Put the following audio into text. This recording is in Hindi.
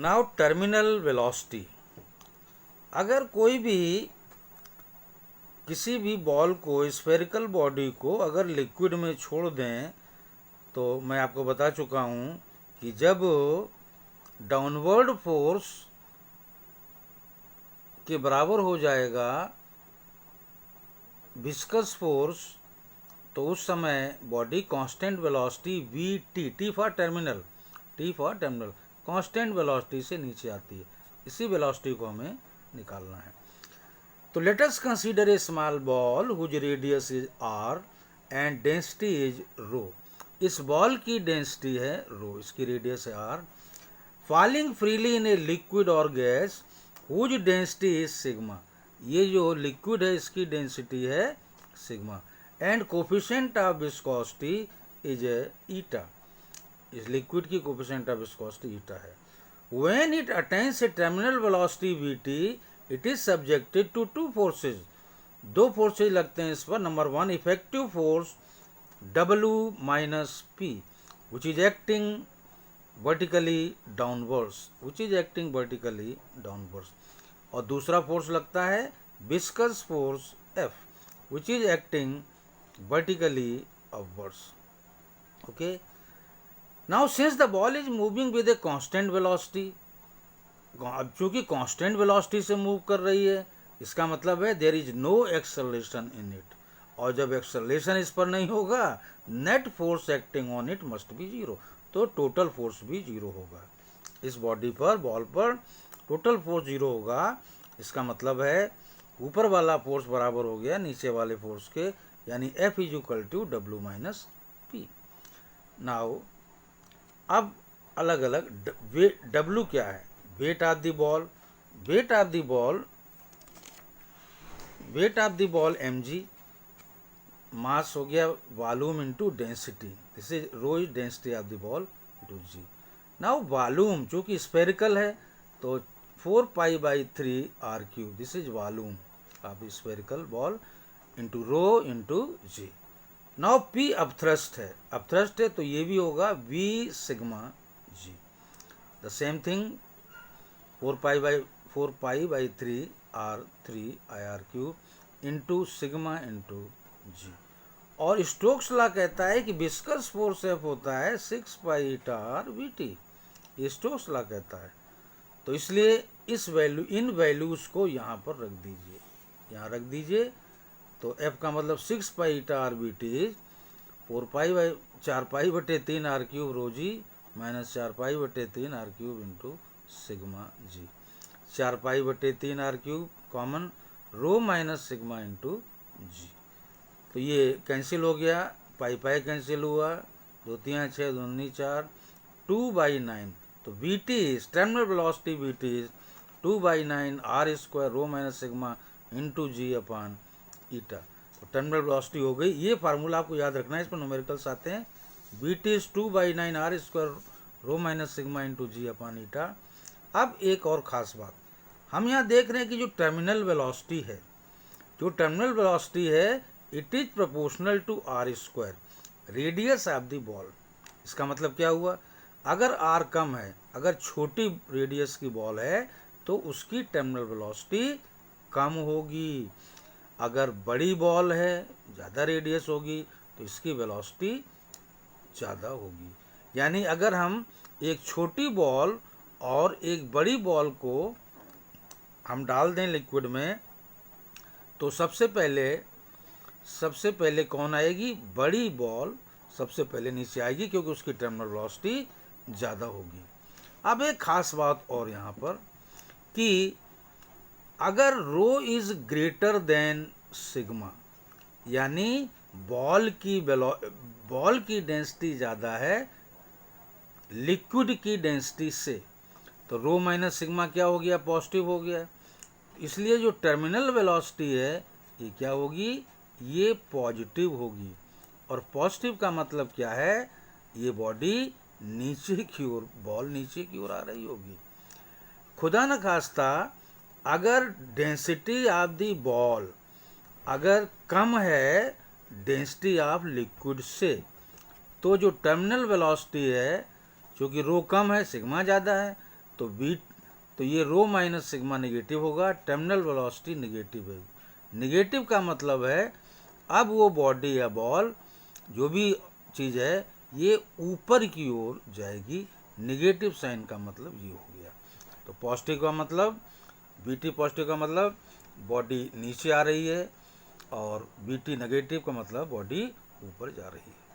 नाउ टर्मिनल वेलोसिटी, अगर कोई भी किसी भी बॉल को, स्फेरिकल बॉडी को अगर लिक्विड में छोड़ दें, तो मैं आपको बता चुका हूँ कि जब डाउनवर्ड फोर्स के बराबर हो जाएगा विस्कस फोर्स, तो उस समय body constant velocity we T, T for terminal, constant velocity से नीचे आती है। इसी वेलोसिटी को हमें निकालना है। तो let us consider a small ball whose radius is r and density is rho. इस बॉल की डेंसिटी है रो, इसकी रेडियस है r, falling freely in a liquid और gas whose density is sigma. ये जो लिक्विड है इसकी डेंसिटी है sigma, and coefficient of viscosity is eta. इस लिक्विड की कोफिशिएंट ऑफ विस्कोसिटी ईटा है। When it attains a terminal velocity VT, it is subjected to two forces. दो फोर्सेज लगते हैं इस पर। Number one, effective force W minus P which is acting vertically downwards, और दूसरा फोर्स लगता है viscous force F which is acting vertically upwards. Okay, now since the ball is moving with a constant velocity, अब चूंकि कांस्टेंट वेलोसिटी से मूव कर रही है, इसका मतलब है there is no acceleration in it, और जब एक्सेलरेशन इस पर नहीं होगा, net force acting on it must be zero, तो टोटल फोर्स भी जीरो होगा। इस बॉडी पर, बॉल पर टोटल फोर्स जीरो होगा। इसका मतलब है ऊपर वाला फोर्स बराबर हो गया नीचे वाले फोर्स के, यानी F is equal to W minus P। Now अब अलग अलग W क्या है? Weight of the ball, weight of the ball mg, mass हो गया volume into density, this is rho is density of the ball into g. Now volume चूंकि स्फेरिकल है तो 4π/3 r3, this is volume of spherical ball into rho into g. Now P upthrust है, तो ये भी होगा V sigma ji. The same thing 4π/3 r3 IR3 into sigma into g. और स्टोक्स लॉ कहता है कि विस्कस फोर्स F होता है 6π/VT, ये स्टोक्स लॉ कहता है। तो इसलिए इन वैल्यूज को यहाँ पर रख दीजिए, यहाँ रख दीजिए। तो F का मतलब 6π/VT is 4π/3 r3 rho g minus 4π/3 r3 into sigma g. 4π/3 r3 common, rho minus sigma into g. तो ये कैंसिल हो गया, पाई कैंसिल हुआ, 2 3 6 2 9 4, 2/9। तो VT is terminal velocity, VT is 2/9 r² rho minus sigma into g upon eta. तो टर्मिनल वेलोसिटी हो गई। ये फार्मूला आपको याद रखना है, इस पर न्यूमेरिकल्स आते हैं। VT is 2/9 r² rho minus sigma into g upon eta. अब एक और ख़ास बात, हम यहाँ देख रहे हैं कि जो टर्मिनल वेलोसिटी है, it is proportional to r² radius of the ball. इसका मतलब क्या हुआ? अगर r कम है, अगर छोटी रेडियस की बॉल है तो उसकी टर्मिनल वेलोसिटी कम होगी। अगर बड़ी बॉल है, ज़्यादा रेडियस होगी, तो इसकी वेलोसिटी ज़्यादा होगी। यानी अगर हम एक छोटी बॉल और एक बड़ी बॉल को हम डाल दें लिक्विड में, तो सबसे पहले कौन आएगी? बड़ी बॉल सबसे पहले नीचे आएगी, क्योंकि उसकी टर्मिनल वेलोसिटी ज़्यादा होगी। अब एक खास बात और यहाँ पर कि अगर रो इज ग्रेटर देन सिग्मा, यानी बॉल की डेंसिटी ज़्यादा है लिक्विड की डेंसिटी से, तो रो माइनस सिग्मा क्या हो गया? पॉजिटिव हो गया। इसलिए जो टर्मिनल वेलोसिटी है ये क्या होगी? ये पॉजिटिव होगी। और पॉजिटिव का मतलब क्या है? ये बॉडी बॉल नीचे की ओर आ रही होगी। खुदा न खास्ता अगर डेंसिटी ऑफ द बॉल अगर कम है डेंसिटी ऑफ लिक्विड से, तो जो टर्मिनल वेलोसिटी है, क्योंकि रो कम है सिग्मा ज़्यादा है, तो ये रो माइनस सिग्मा नेगेटिव होगा, टर्मिनल वेलोसिटी नेगेटिव है। नेगेटिव का मतलब है अब वो बॉडी या बॉल जो भी चीज़ है ये ऊपर की ओर जाएगी। नेगेटिव साइन का मतलब ये हो गया। तो पॉजिटिव का मतलब बीटी पॉजिटिव का मतलब बॉडी नीचे आ रही है, और बीटी नेगेटिव का मतलब बॉडी ऊपर जा रही है।